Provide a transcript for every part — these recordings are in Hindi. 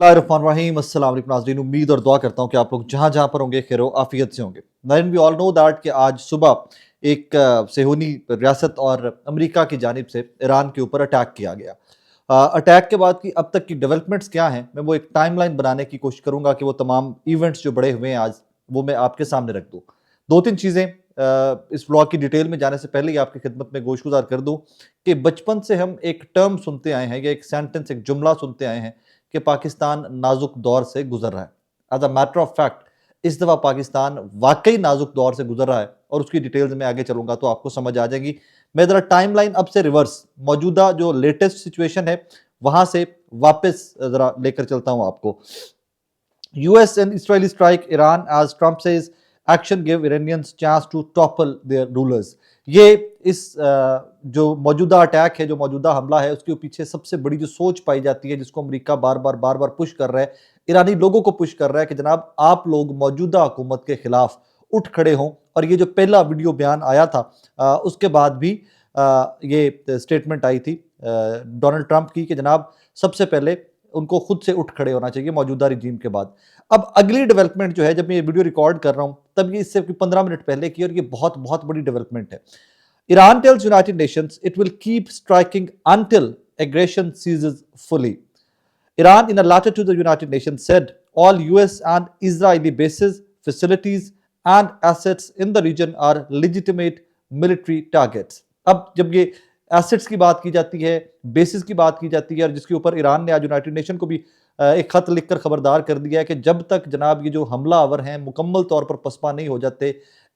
रहीम अस्सलाम वालेकुम नाज़रीन, उम्मीद और दुआ करता हूँ कि आप लोग जहाँ जहाँ पर होंगे खैर आफियत से होंगे। नाज़रीन, वी ऑल नो दैट कि आज सुबह एक सेहूनी रियासत और अमेरिका की जानिब से ईरान के ऊपर अटैक किया गया। अटैक के बाद की अब तक की डेवलपमेंट्स क्या हैं, मैं वो एक टाइमलाइन बनाने की कोशिश करूँगा कि वो तमाम इवेंट्स जो बड़े हुए हैं आज, वो मैं आपके सामने रख दूँ। दो तीन चीज़ें इस व्लॉग की डिटेल में जाने से पहले ही आपकी खिदमत में गोशगुजार कर दूँ कि बचपन से हम एक टर्म सुनते आए हैं या एक सेंटेंस, एक जुमला सुनते आए हैं कि पाकिस्तान नाजुक दौर से गुजर रहा है। As a matter of fact इस दफ़ा पाकिस्तान वाकई नाजुक दौर से गुजर रहा है और उसकी डिटेल्स में आगे चलूंगा तो आपको समझ आ जाएगी। मैं ज़रा टाइमलाइन अब से रिवर्स, मौजूदा जो लेटेस्ट सिचुएशन है वहां से वापस ज़रा लेकर चलता हूं आपको। US and Israeli strike Iran as Trump says action gave Iranians chance to topple their rulers। ये इस जो मौजूदा अटैक है, जो मौजूदा हमला है, उसके पीछे सबसे बड़ी जो सोच पाई जाती है, जिसको अमेरिका बार बार पुश कर रहा है, ईरानी लोगों को पुश कर रहा है कि जनाब आप लोग मौजूदा हुकूमत के खिलाफ उठ खड़े हों। और ये जो पहला वीडियो बयान आया था उसके बाद भी ये स्टेटमेंट आई थी डोनाल्ड ट्रंप की कि जनाब सबसे पहले उनको खुद से उठ खड़े होना चाहिए मौजूदा रिजीम के बाद। अब अगली डेवलपमेंट जो है, जब मैं ये वीडियो रिकॉर्ड कर रहा हूं तब ये इससे 15 मिनट पहले की, और ये बहुत बहुत बड़ी डेवलपमेंट है। Iran tells United Nations it will keep striking until aggression ceases fully. Iran, in a letter to the United Nations, said all US and Israeli bases, facilities, and assets in the region are legitimate military targets। अब जब ये एसेट्स की बात की जाती है, बेसिस की बात की जाती है, और जिसके ऊपर ईरान ने आज यूनाइटेड नेशन को भी एक खत लिखकर खबरदार कर दिया है कि जब तक जनाब ये जो हमलावर हैं मुकम्मल तौर पर पसपा नहीं हो जाते,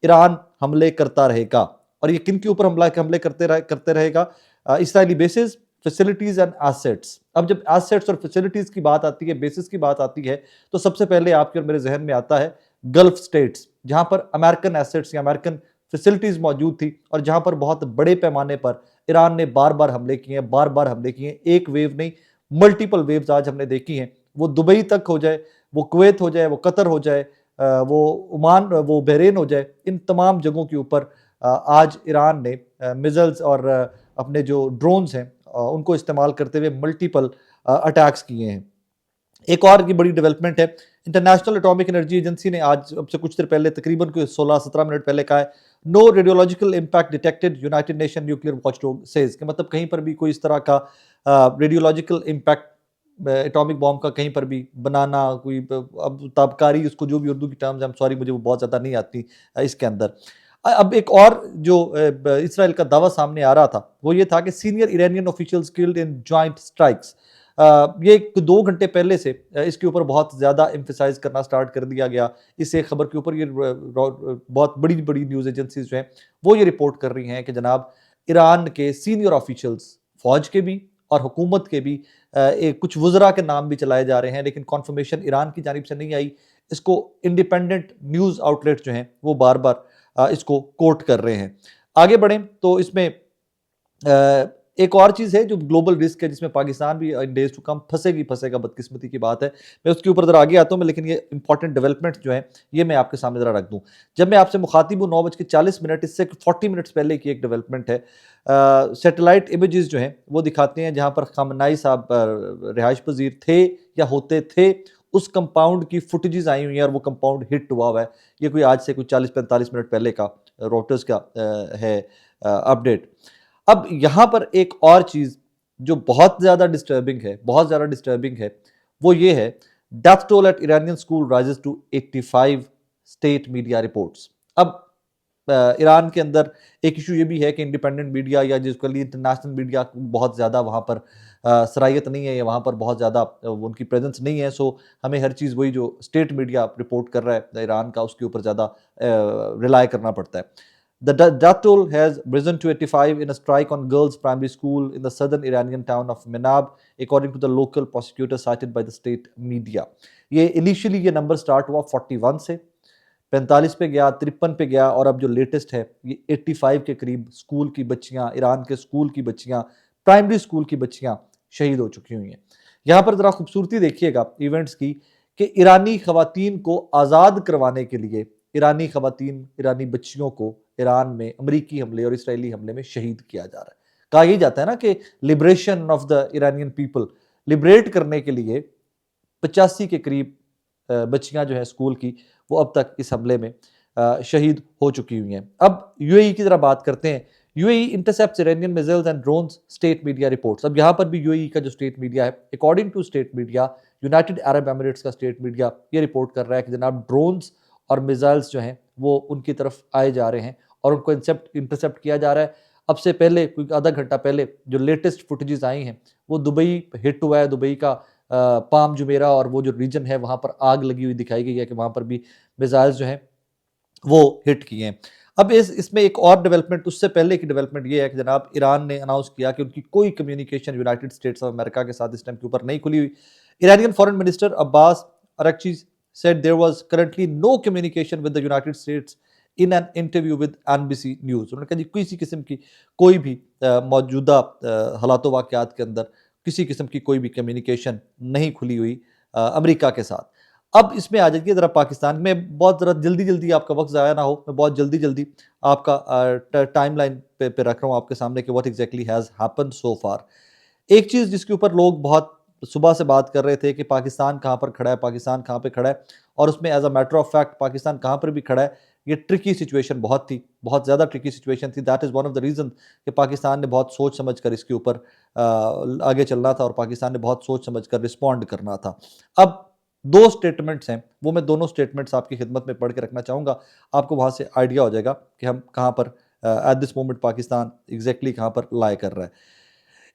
ईरान हमले करता रहेगा। और ये किन के ऊपर हमले करते रहेगा? Israeli basis, facilities and assets. अब जब एसेट्स और फैसिलिटीज की बात आती है, बेसिस की बात आती है, तो सबसे पहले आपके और मेरे जहन में आता है गल्फ स्टेट्स, जहां पर अमेरिकन एसेट्स या अमेरिकन फैसिलिटीज मौजूद थी और जहां पर बहुत बड़े पैमाने पर ईरान ने बार बार हमले किए हैं, बार बार हमले किए हैं। एक वेव नहीं, मल्टीपल वेव्स आज हमने देखी हैं। वो दुबई तक हो जाए, वो कुवैत हो जाए, वो कतर हो जाए, वो ओमान, वो बहरीन हो जाए, इन तमाम जगहों के ऊपर आज ईरान ने मिसाइल्स और अपने जो ड्रोन्स हैं उनको इस्तेमाल करते हुए मल्टीपल अटैक्स किए हैं। एक और ये बड़ी डेवलपमेंट है, इंटरनेशनल एटॉमिक एनर्जी एजेंसी ने आज अब से कुछ देर पहले, तकरीबन 16-17 मिनट पहले कहा है, no radiological impact detected, United Nation nuclear watchdog says. कि मतलब कहीं पर भी कोई इस तरह का रेडियोलॉजिकल इम्पैक्ट एटॉमिक बॉम्ब का कहीं पर भी बनाना, कोई अब ताबकारी, उसको जो भी उर्दू की टर्म्स, आई एम सॉरी मुझे वो बहुत ज़्यादा नहीं आती इसके अंदर। अब एक और जो इसराइल का दावा सामने आ रहा था वो ये था कि senior Iranian officials killed in joint strikes. ये 2 घंटे पहले से इसके ऊपर बहुत ज़्यादा एम्फेसाइज करना स्टार्ट कर दिया गया। इस एक खबर के ऊपर ये बहुत बड़ी बड़ी न्यूज़ एजेंसीज जो हैं वो ये रिपोर्ट कर रही हैं कि जनाब ईरान के सीनियर ऑफिशियल्स, फौज के भी और हुकूमत के भी, कुछ वज़रा के नाम भी चलाए जा रहे हैं, लेकिन कॉन्फर्मेशन ईरान की जानिब से नहीं आई। इसको इंडिपेंडेंट न्यूज़ आउटलेट जो हैं वो बार बार इसको कोट कर रहे हैं। आगे बढ़ें तो इसमें एक और चीज़ है जो ग्लोबल रिस्क है, जिसमें पाकिस्तान भी इन डेज टू कम फंसेगा, बदकिस्मती की बात है। मैं उसके ऊपर ज़रा आगे आता हूँ मैं, लेकिन ये इंपॉर्टेंट डेवलपमेंट्स जो हैं ये मैं आपके सामने ज़रा रख दूँ। जब मैं आपसे मुखातिब हूँ 9:40, इससे 40 मिनट्स पहले की एक डेवलपमेंट है। सैटेलाइट इमेजेस जो हैं वो दिखाते हैं जहाँ पर खamenei साहब रिहाइश पजीर थे या होते थे, उस कंपाउंड की फुटेजेस आई हुई हैं और वो कंपाउंड हिट हुआ है। ये कोई आज से कुछ 40-45 मिनट पहले का रॉयटर्स का है अपडेट। अब यहाँ पर एक और चीज़ जो बहुत ज़्यादा डिस्टर्बिंग है, वो ये है, death toll at Iranian school rises to 85, state media reports. अब ईरान के अंदर एक इशू ये भी है कि इंडिपेंडेंट मीडिया या जिसके लिए इंटरनेशनल मीडिया बहुत ज़्यादा वहाँ पर सराहियत नहीं है, या वहाँ पर बहुत ज़्यादा उनकी प्रेजेंस नहीं है। सो हमें हर चीज़ वही जो स्टेट मीडिया रिपोर्ट कर रहा है ईरान का, उसके ऊपर ज़्यादा रिलाई करना पड़ता है। The death toll has risen to 85 in a strike on girls' primary school in the southern Iranian town of Menab, according to the local prosecutor cited by the state media। ये इनिशियली ये नंबर स्टार्ट हुआ 41 से, 45 पे गया, 53 पे गया, और अब जो लेटेस्ट है ये 85 के करीब स्कूल की बच्चियां, ईरान के स्कूल की बच्चियां, प्राइमरी स्कूल की बच्चियां शहीद हो चुकी हुई हैं। यहाँ पर ज़रा खूबसूरती देखिएगा इवेंट्स की कि ईरानी खवातीन को आज़ाद करवाने के लिए ईरानी खवातीन, ईरानी बच्चियों को ईरान में अमरीकी हमले और इसराइली हमले में शहीद किया जा रहा है। कहा यही जाता है ना कि liberation of the Iranian people, liberate करने के लिए 85 के करीब बच्चियां जो है स्कूल की, वो अब तक इस हमले में शहीद हो चुकी हुई हैं। अब यूएई की तरह बात करते हैं। UAE intercepts Iranian missiles and drones, state media reports. अब यहाँ पर भी यूएई का जो स्टेट मीडिया है, according to state media, United Arab Emirates का स्टेट मीडिया ये रिपोर्ट कर रहा है कि जनाब ड्रोन्स और मिसाइल्स जो हैं वो उनकी तरफ आए जा रहे हैं और उनको इंटरसेप्ट किया जा रहा है। अब से पहले कोई आधा घंटा पहले जो लेटेस्ट फुटेजेस आई हैं वो दुबई हिट हुआ है, दुबई का पाम जुमेरा और वो जो रीजन है वहाँ पर आग लगी हुई दिखाई गई है कि वहाँ पर भी मिसाइल्स जो हैं वो हिट किए हैं। अब इसमें एक और डेवलपमेंट, उससे पहले की डेवलपमेंट ये है कि जनाब ईरान ने अनाउंस किया कि उनकी कोई communication United States of America के साथ इस टाइम के ऊपर नहीं खुली हुई। Iranian foreign minister Abbas Araghchi said there was currently no communication with the United States in an interview with NBC News। उन्होंने कहा जी किसी किस्म की कोई भी मौजूदा हालात वाक़यात के अंदर किसी किस्म की कोई भी कम्युनिकेशन नहीं खुली हुई अमेरिका के साथ। अब इसमें आ जाइए ज़रा पाकिस्तान में, बहुत ज़रा जल्दी आपका वक्त ज़ाया ना हो, मैं बहुत जल्दी आपका टाइमलाइन पे रख रहा हूँ आपके सामने कि what exactly has happened so far. एक चीज़ जिसके ऊपर लोग बहुत सुबह से बात कर रहे थे कि पाकिस्तान कहाँ पर खड़ा है, पाकिस्तान कहाँ पे खड़ा है, और उसमें as a matter of fact Pakistan कहाँ पर भी खड़ा है। ये ट्रिकी सिचुएशन बहुत थी, बहुत ज़्यादा ट्रिकी सिचुएशन थी। That is one of the reason कि पाकिस्तान ने बहुत सोच समझ कर इसके ऊपर आगे चलना था और पाकिस्तान ने बहुत सोच समझ कर रिस्पॉन्ड करना था। अब दो स्टेटमेंट्स हैं, वो मैं दोनों स्टेटमेंट्स आपकी खिदमत में पढ़ के रखना चाहूँगा, आपको वहाँ से आइडिया हो जाएगा कि हम कहाँ पर at this moment Pakistan exactly कहाँ पर लाई कर रहा है।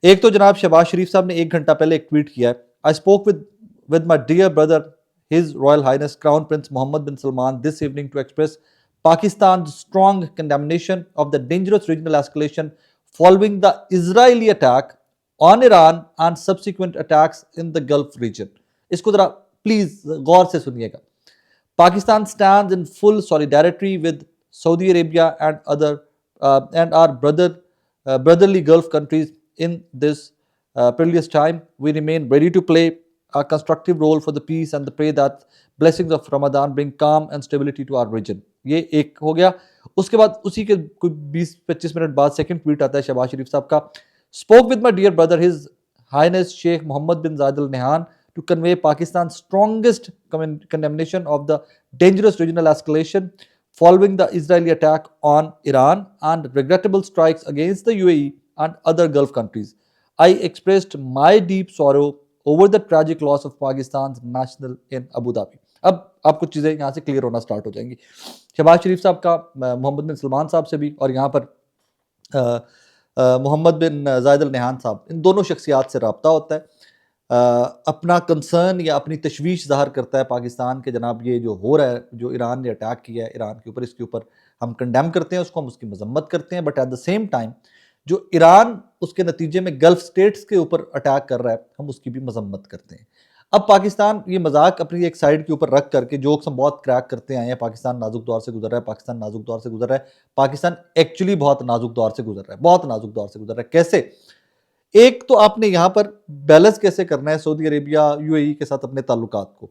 एक तो जनाब शहबाज शरीफ साहब ने 1 घंटा पहले एक ट्वीट किया है, I spoke with my dear brother his royal highness crown prince Mohammed bin Salman this evening to express Pakistan strong condemnation of the dangerous regional escalation following the Israeli attack on Iran and subsequent attacks in the Gulf region. इसको जरा प्लीज गौर से सुनिएगा। Pakistan stands in full solidarity with Saudi Arabia and other and our brotherly Gulf countries in this perilous time. We remain ready to play a constructive role for the peace and the pray that blessings of Ramadan bring calm and stability to our region। ये एक हो गया। उसके बाद उसी के कोई 20-25 मिनट बाद सेकंड ट्वीट आता है शहबाज शरीफ साहब का, spoke with my dear brother his highness Sheikh Mohammed bin Zayed Al Nahyan to convey Pakistan's strongest condemnation of the dangerous regional escalation following the Israeli attack on Iran and regrettable strikes against the UAE and other Gulf countries. I expressed my deep sorrow over the tragic loss of Pakistan's national in Abu Dhabi। अब आपको चीज़ें यहाँ से क्लियर होना स्टार्ट हो जाएंगी। शहबाज शरीफ साहब का मोहम्मद बिन सलमान साहब से भी और यहाँ पर Mohammad bin Zayed Al Nahyan साहब, इन दोनों शख्सियात से रब्ता होता है। अपना कंसर्न या अपनी तशवीश ज़ाहिर करता है पाकिस्तान के, जनाब ये जो हो रहा है, जो ईरान ने अटैक किया है ईरान के ऊपर, इसके ऊपर हम कंडेम करते हैं, उसको हम उसकी मजम्मत करते हैं, but at the same time जो ईरान उसके नतीजे में गल्फ स्टेट्स के ऊपर अटैक कर रहा है हम उसकी भी मजम्मत करते हैं। अब पाकिस्तान ये मजाक अपनी एक साइड के ऊपर रख करके जोक्स हम बहुत क्रैक करते आए हैं, पाकिस्तान नाजुक दौर से गुजर रहा है, पाकिस्तान नाजुक दौर से गुजर रहा है। पाकिस्तान एक्चुअली बहुत नाजुक दौर से गुजर रहा है, बहुत नाजुक दौर से गुजर रहा है। कैसे? एक तो आपने यहां पर बैलेंस कैसे करना है सऊदी अरेबिया यूएई के साथ अपने ताल्लुकात को,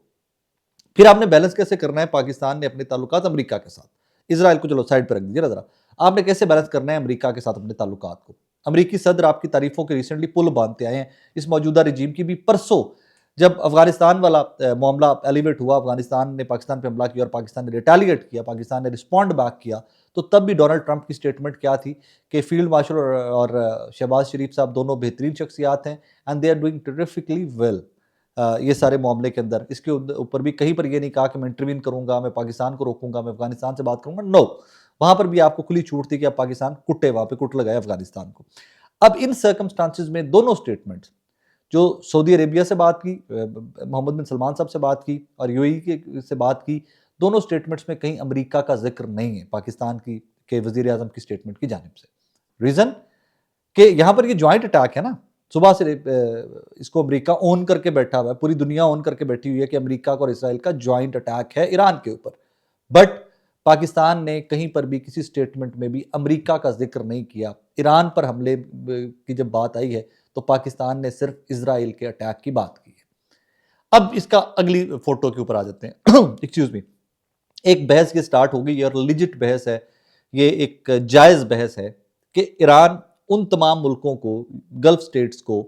फिर आपने बैलेंस कैसे करना है पाकिस्तान ने अपने ताल्लुकात अमेरिका के साथ, इसराइल को चलो साइड पर रख दीजिए जरा, आपने कैसे बैलेंस करना है अमेरिका के साथ अपने ताल्लुकात को। अमेरिकी सदर आपकी तारीफों के रिसेंटली पुल बांधते आए हैं इस मौजूदा रजीम की भी। परसों जब अफगानिस्तान वाला मामला एलिवेट हुआ, अफगानिस्तान ने पाकिस्तान पे हमला किया और पाकिस्तान ने रिटेलिएट किया, पाकिस्तान ने रिस्पॉन्ड बैक किया, तो तब भी डोनाल्ड ट्रंप की स्टेटमेंट क्या थी कि फील्ड मार्शल और शहबाज शरीफ साहब दोनों बेहतरीन शख्सियात हैं and they are doing terrifically well ये सारे मामले के अंदर। इसके ऊपर भी कहीं पर ये नहीं कहा कि मैं इंटरवीन करूंगा, मैं पाकिस्तान को रोकूंगा, मैं अफगानिस्तान से बात करूंगा। नो, वहां पर भी आपको खुली छूट थी कि आप पाकिस्तान कुट्टे, वहां पे कुट लगाए अफगानिस्तान को। अब इन सर्कमस्टांसिस में दोनों स्टेटमेंट्स, जो सऊदी अरेबिया से बात की, मोहम्मद बिन सलमान साहब से बात की और यूएई से बात की, दोनों स्टेटमेंट्स में कहीं अमेरिका का जिक्र नहीं है पाकिस्तान की के वजीर आजम की स्टेटमेंट की जानिब से। रीजन कि यहां पर ये ज्वाइंट अटैक है ना, सुबह से इसको अमेरिका ओन करके बैठा हुआ है, पूरी दुनिया ओन करके बैठी हुई है कि अमेरिका और इसराइल का ज्वाइंट अटैक है ईरान के ऊपर। बट पाकिस्तान ने कहीं पर भी किसी स्टेटमेंट में भी अमेरिका का जिक्र नहीं किया। ईरान पर हमले की जब बात आई है तो पाकिस्तान ने सिर्फ इसराइल के अटैक की बात की है। अब इसका अगली फोटो के ऊपर आ जाते हैं। एक्सक्यूज मी, एक बहस ये स्टार्ट हो गई और लिजिट बहस है, ये एक जायज बहस है कि ईरान उन तमाम मुल्कों को, गल्फ स्टेट्स को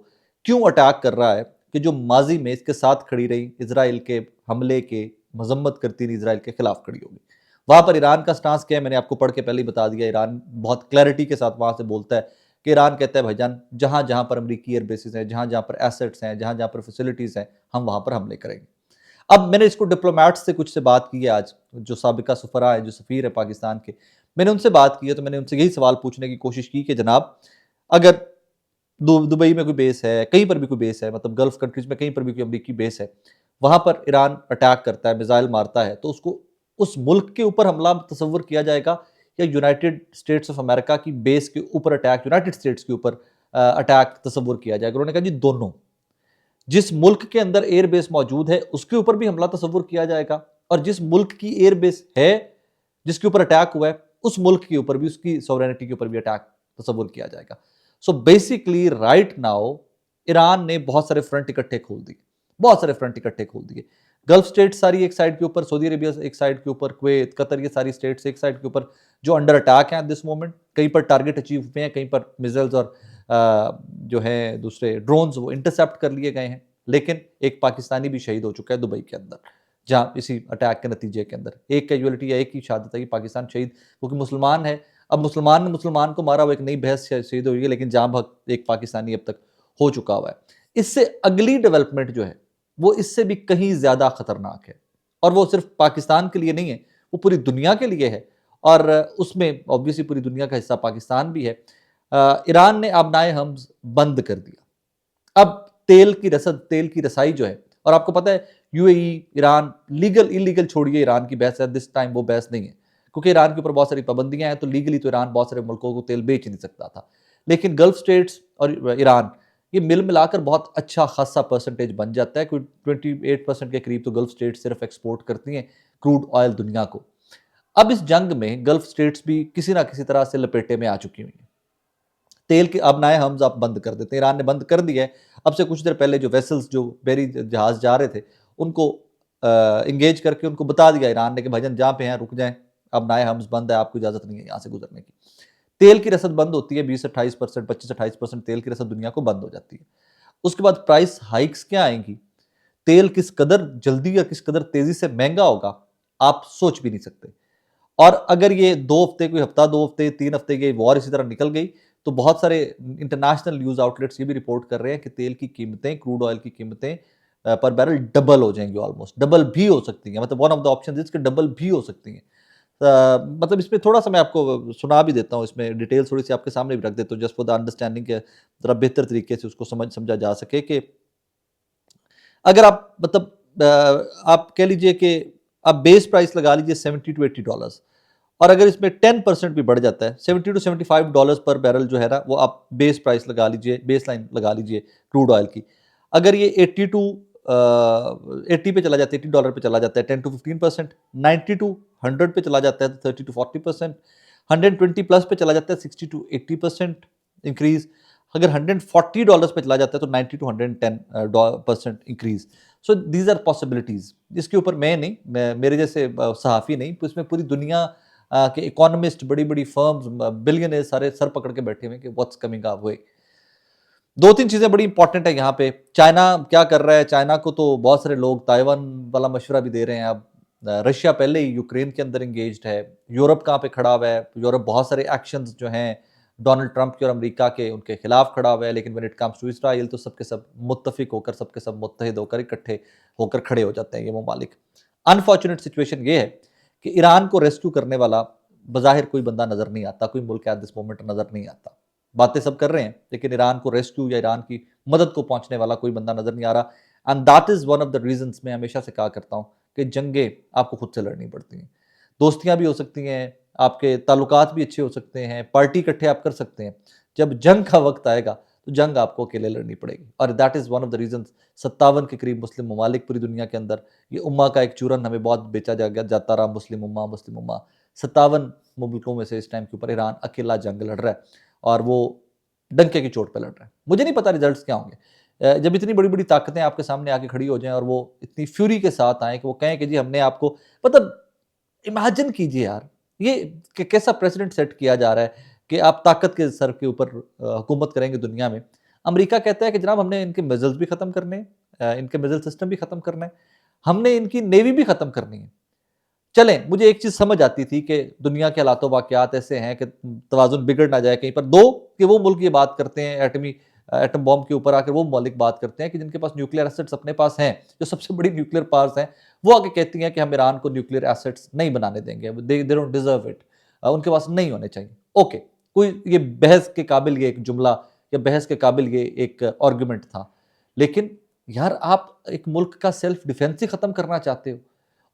क्यों अटैक कर रहा है कि जो माजी में इसके साथ खड़ी रही, इसराइल के हमले के मजम्मत करती रही, इसराइल के खिलाफ खड़ी होगी। वहां पर ईरान का स्टांस क्या है, मैंने आपको पढ़ के पहले ही बता दिया। ईरान बहुत क्लैरिटी के साथ वहां से बोलता है कि ईरान कहता है भाईजान, जहां जहां पर अमरीकी एयर बेसिस हैं, जहां जहां पर एसेट्स हैं, जहां जहां पर फैसिलिटीज हैं, हम वहां पर हमले करेंगे। अब मैंने इसको डिप्लोमेट्स से कुछ से बात की है आज, जो साबिका सफरा है, जो सफीर है पाकिस्तान के, मैंने उनसे बात की है, तो मैंने उनसे यही सवाल पूछने की कोशिश की कि जनाब, अगर दुबई में कोई बेस है, कहीं पर भी कोई बेस है, मतलब गल्फ कंट्रीज में कहीं पर भी कोई अमरीकी बेस है, वहां पर ईरान अटैक करता है, मिसाइल मारता है, तो उसको उस मुल्क के ऊपर हमला तस्वर किया जाएगा, या यूनाइटेड स्टेट्स ऑफ अमेरिका की बेस के ऊपर अटैक, यूनाइटेड स्टेट्स के ऊपर अटैक तस्वर किया जाएगा? उन्होंने कहा जी दोनों। जिस मुल्क के अंदर एयरबेस मौजूद है उसके ऊपर भी हमला तस्वुर किया जाएगा, और जिस मुल्क की एयरबेस है, जिसके ऊपर अटैक हुआ है, उस मुल्क के ऊपर भी, उसकी सॉवरेनिटी के ऊपर भी अटैक तस्वुर किया जाएगा। So basically right now Iran ने बहुत सारे फ्रंट इकट्ठे खोल दिए, बहुत सारे फ्रंट इकट्ठे खोल दिए। गल्फ स्टेट सारी एक साइड के ऊपर, सऊदी अरेबिया एक साइड के ऊपर, कुवैत, कतर, ये सारी स्टेट्स एक साइड के ऊपर जो अंडर अटैक हैं दिस मोमेंट। कहीं पर टारगेट अचीव हुए हैं, कहीं पर मिसाइल्स और जो है दूसरे ड्रोन्स वो इंटरसेप्ट कर लिए गए हैं। लेकिन एक पाकिस्तानी भी शहीद हो चुका है दुबई के अंदर, जहां इसी अटैक के नतीजे के अंदर एक कैजुअलिटी या एक ही शहादत है कि पाकिस्तान शहीद, क्योंकि मुसलमान है। अब मुसलमान ने मुसलमान को मारा, वो एक नई बहस शहीद हुई है, लेकिन जहां भक्त एक पाकिस्तानी अब तक हो चुका हुआ है। इससे अगली डेवलपमेंट जो है वो इससे भी कहीं ज्यादा खतरनाक है, और वो सिर्फ पाकिस्तान के लिए नहीं है, वो पूरी दुनिया के लिए है, और उसमें ऑब्वियसली पूरी दुनिया का हिस्सा पाकिस्तान भी है। ईरान ने आबनाए हम्स बंद कर दिया। अब तेल की रसद, तेल की रसाई जो है, और आपको पता है यूएई, ईरान, लीगल इलीगल छोड़िए, ईरान की बहस है, दिस टाइम वो बहस नहीं है, क्योंकि ईरान के ऊपर बहुत सारी पाबंदियां हैं, तो लीगली तो ईरान बहुत सारे मुल्कों को तेल बेच नहीं सकता था। लेकिन गल्फ स्टेट्स और ईरान, ये मिल मिलाकर बहुत अच्छा खासा परसेंटेज बन जाता है। कोई 28% के करीब तो गल्फ स्टेट सिर्फ एक्सपोर्ट करती हैं क्रूड ऑयल दुनिया को। अब इस जंग में गल्फ स्टेट्स भी किसी ना किसी तरह से लपेटे में आ चुकी हुई हैं। तेल के अब नए हम्स आप बंद कर देते हैं, ईरान ने बंद कर दिया है। अब से कुछ देर पहले जो वेसल्स, जो बेरी जहाज जा रहे थे, उनको इंगेज करके उनको बता दिया ईरान ने कि भाईजान जहां पे हैं रुक जाएं, अब नए हम्स बंद है, आपको इजाजत नहीं है यहां से गुजरने की। तेल की रसद बंद होती है, 20-28%, 25-28% तेल की रसद दुनिया को बंद हो जाती है। उसके बाद प्राइस हाइक्स क्या आएंगी, तेल किस कदर जल्दी या किस कदर तेजी से महंगा होगा, आप सोच भी नहीं सकते। और अगर ये 2 हफ्ते, कोई हफ्ता, 2 हफ्ते, 3 हफ्ते की वॉर इसी तरह निकल गई, तो बहुत सारे इंटरनेशनल न्यूज आउटलेट्स ये भी रिपोर्ट कर रहे हैं कि तेल की कीमतें, क्रूड ऑयल की कीमतें पर बैरल डबल हो जाएंगी, ऑलमोस्ट डबल भी हो सकती हैं। मतलब वन ऑफ द ऑप्शन इसके डबल भी हो सकती हैं। मतलब इसमें थोड़ा सा मैं आपको सुना भी देता हूँ, इसमें डिटेल थोड़ी सी आपके सामने भी रख देता हूँ, जस्ट फॉर द अंडरस्टैंडिंग के जरा बेहतर तरीके से उसको समझा जा सके कि अगर आप मतलब आप कह लीजिए कि आप बेस प्राइस लगा लीजिए $70 to $80, और अगर इसमें 10% भी बढ़ जाता है, $70 to $75 पर बैरल जो है ना, वो आप बेस प्राइस लगा लीजिए, बेस लाइन लगा लीजिए क्रूड ऑयल की। अगर ये 80 पे चला जाता है, $80 पे चला जाता है, 10 to 15%, 90 to 100 पे चला जाता है, 30 to 40%, 120 प्लस पे चला जाता है, 60 to 80% इंक्रीज। अगर $140 पे चला जाता है तो 90 to 110% increase. So these are possibilities, जिसके ऊपर मैं नहीं, मेरे जैसे सहाफ़ी नहीं, तो इसमें पूरी दुनिया के इकोनॉमिस्ट, बड़ी बड़ी फर्म्स, बिलियनर सारे सर पकड़ के बैठे हुए कि व्हाट्स कमिंग अप वे। 2-3 चीजें बड़ी इंपॉर्टेंट है यहाँ पे। चाइना क्या कर रहा है, चाइना को तो बहुत सारे लोग ताइवान वाला मशवरा भी दे रहे हैं। अब रशिया पहले ही यूक्रेन के अंदर इंगेज्ड है। यूरोप कहाँ पे खड़ा हुआ है, यूरोप बहुत सारे एक्शंस जो हैं डोनाल्ड ट्रंप के और अमेरिका के, उनके खिलाफ खड़ा हुआ है। लेकिन when it comes to Israel तो सबके सब मुत्तफिक होकर, सबके सब मुत्तहिद होकर, इकट्ठे होकर खड़े हो जाते हैं ये ममालिक। अनफॉर्चुनेट सिचुएशन ये है कि ईरान को रेस्क्यू करने वाला बज़ाहिर कोई बंदा नजर नहीं आता, कोई मुल्क एट दिस मोमेंट नजर नहीं आता। बातें सब कर रहे हैं, लेकिन ईरान को रेस्क्यू या ईरान की मदद को पहुंचने वाला कोई बंदा नजर नहीं आ रहा। And that is one of the reasons, मैं हमेशा से कहा करता हूं कि जंगें आपको खुद से लड़नी पड़ती हैं। दोस्तियां भी हो सकती हैं, आपके ताल्लुकात भी अच्छे हो सकते हैं, पार्टी इकट्ठे आप कर सकते हैं। जब जंग का वक्त आएगा तो जंग आपको अकेले लड़नी पड़ेगी, और that is one of the reason. 57 के करीब मुस्लिम ममालिक पूरी दुनिया के अंदर, ये उम्मा का एक चूरन हमें बहुत बेचा जाता रहा, मुस्लिम उम्मा, मुस्लिम उम्मा। 57 मुल्कों में से इस टाइम के ऊपर ईरान अकेला जंग लड़ रहा है, और वो डंके की चोट पे लड़ रहा है। मुझे नहीं पता रिजल्ट्स क्या होंगे। जब इतनी बड़ी बड़ी ताकतें आपके सामने आके खड़ी हो जाएं और वो इतनी फ्यूरी के साथ आए कि वो कहें कि जी हमने आपको, मतलब इमेजिन कीजिए यार, ये कैसा प्रेसिडेंट सेट किया जा रहा है कि आप ताकत के सर के ऊपर हुकूमत करेंगे दुनिया में। अमेरिका कहता है कि जनाब हमने इनके मिसाइल्स भी खत्म करने हैं, इनके मिसाइल सिस्टम भी ख़त्म करना है, हमने इनकी नेवी भी ख़त्म करनी है। चलें, मुझे एक चीज़ समझ आती थी कि दुनिया के हालात-ओ-वाक़ियात ऐसे हैं कि तवाज़ुन बिगड़ ना जाए कहीं पर। 2 कि वो मुल्क ये बात करते हैं एटम बॉम्ब के ऊपर आकर वो मौलिक बात करते हैं कि जिनके पास न्यूक्लियर एसेट्स अपने पास हैं, जो सबसे बड़ी न्यूक्लियर पावर्स हैं, वो आके कहती हैं कि हम ईरान को न्यूक्लियर एसेट्स नहीं बनाने देंगे, दे डोंट डिज़र्व इट, उनके पास नहीं होने चाहिए। ओके, कोई ये बहस के काबिल ये एक जुमला या बहस के काबिल ये एक आर्गुमेंट था। लेकिन यार आप एक मुल्क का सेल्फ डिफेंस ही खत्म करना चाहते हो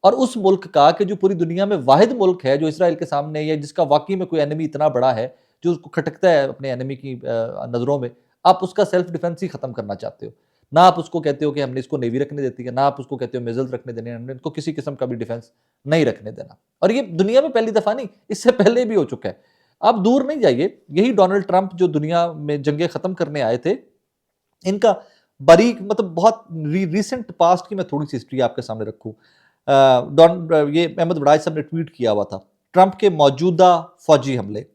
और उस मुल्क का कि जो पूरी दुनिया में वाहिद मुल्क है जो इसराइल के सामने या जिसका वाकई में कोई एनिमी इतना बड़ा है जो उसको खटकता है अपने एनिमी की नज़रों में, आप उसका सेल्फ डिफेंस ही खत्म करना चाहते हो। ना आप उसको कहते हो कि हमने इसको नेवी रखने देती है, ना आप उसको कहते हो मिसाइल्स रखने देने, हमने इनको किसी किस्म का भी डिफेंस नहीं रखने देना। और ये दुनिया में पहली दफा नहीं, इससे पहले भी हो चुका है। आप दूर नहीं जाइए, यही डोनाल्ड ट्रंप जो दुनिया में जंगें खत्म करने आए थे, इनका बारीक मतलब बहुत रीसेंट पास्ट की मैं थोड़ी सी हिस्ट्री आपके सामने रखूं। ये अहमद वड़ाई साहब ने ट्वीट किया हुआ था, ट्रंप के मौजूदा फौजी हमले,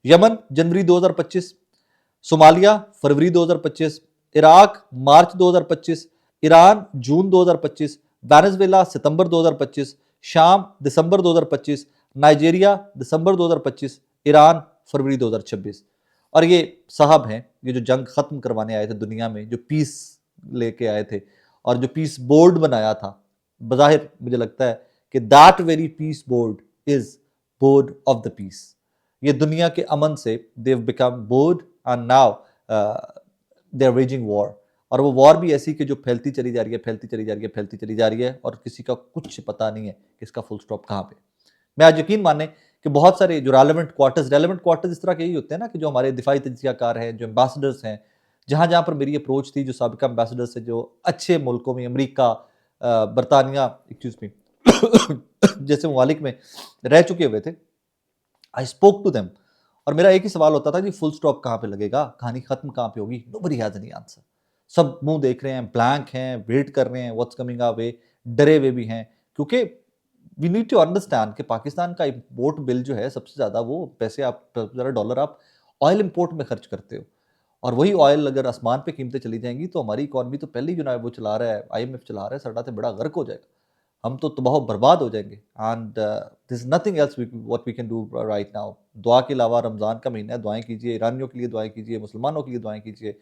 यमन जनवरी 2025, सोमालिया फरवरी 2025, इराक मार्च 2025, ईरान जून 2025, वेनेजुएला सितंबर 2025, शाम दिसंबर 2025, नाइजीरिया दिसंबर 2025, ईरान फरवरी 2026। और ये साहब हैं, ये जो जंग खत्म करवाने आए थे दुनिया में, जो पीस लेके आए थे और जो पीस बोर्ड बनाया था, बज़ाहिर मुझे लगता है कि that very peace board is board of the peace. ये दुनिया के अमन से they've become board and now they are waging war. और वो वॉर भी ऐसी कि जो फैलती चली जा रही है, फैलती चली जा रही है, फैलती चली जा रही है और किसी का कुछ पता नहीं है कि इसका फुल स्टॉप कहाँ पे। मैं आज यकीन माने कि बहुत सारे जो रेलेवेंट क्वार्टर्स इस तरह के ही होते हैं ना कि जो हमारे दिफाई तजज़ियाकार हैं, जो एम्बेसडर्स हैं, जहाँ जहाँ पर मेरी अप्रोच थी, जो साबिका एम्बेसडर्स हैं, जो अच्छे मुल्कों में अमेरिका, बरतानिया, एक्सक्यूज मी जैसे ममालिक में रह चुके हुए थे, आई स्पोक टू देम और मेरा एक ही सवाल होता था कि फुल स्टॉप कहाँ पे लगेगा, कहानी खत्म कहाँ पे होगी। Nobody has any answer. सब मुंह देख रहे हैं, ब्लैंक हैं, वेट कर रहे हैं व्हाट्स कमिंग आवर वे, डरे हुए भी हैं क्योंकि वी नीड टू अंडरस्टैंड कि पाकिस्तान का इंपोर्ट बिल जो है सबसे ज़्यादा वो पैसे आप सबसे ज़्यादा डॉलर आप ऑयल इंपोर्ट में खर्च करते हो और वही ऑयल अगर आसमान पे कीमतें चली जाएंगी तो हमारी इकॉनमी तो पहले ही जो ना वो चला रहा है, आईएमएफ चला रहा है, सड़ा से बड़ा गर्क हो जाएगा, हम तो तबाह बर्बाद हो जाएंगे। And this nothing else what we can do right now. दुआ के अलावा रमज़ान का महीना है, दुआएं कीजिए, ईरानियों के लिए दुआएं कीजिए, मुसलमानों के लिए दुआएं कीजिए।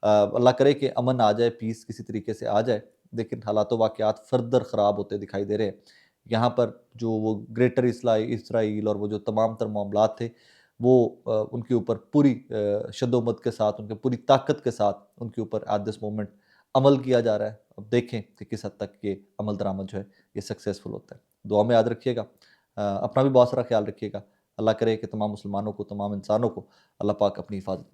अल्लाह करे कि अमन आ जाए, पीस किसी तरीके से आ जाए। लेकिन हालात वाक़यात फर्दर ख़राब होते दिखाई दे रहे हैं। यहाँ पर जो वो ग्रेटर इसराइल और वो जो तमाम तर मामलात थे वो उनके ऊपर पूरी शद्दोमत के साथ, उनके पूरी ताकत के साथ उनके ऊपर एट दिस मोमेंट अमल किया जा रहा है। अब देखें कि किस हद तक ये अमल दरामद जो है ये सक्सेसफुल होता है। दुआ में याद रखिएगा, अपना भी बहुत सारा ख्याल रखिएगा। अल्लाह करे कि तमाम मुसलमानों को, तमाम इंसानों को अल्लाह पाक अपनी हिफाजत में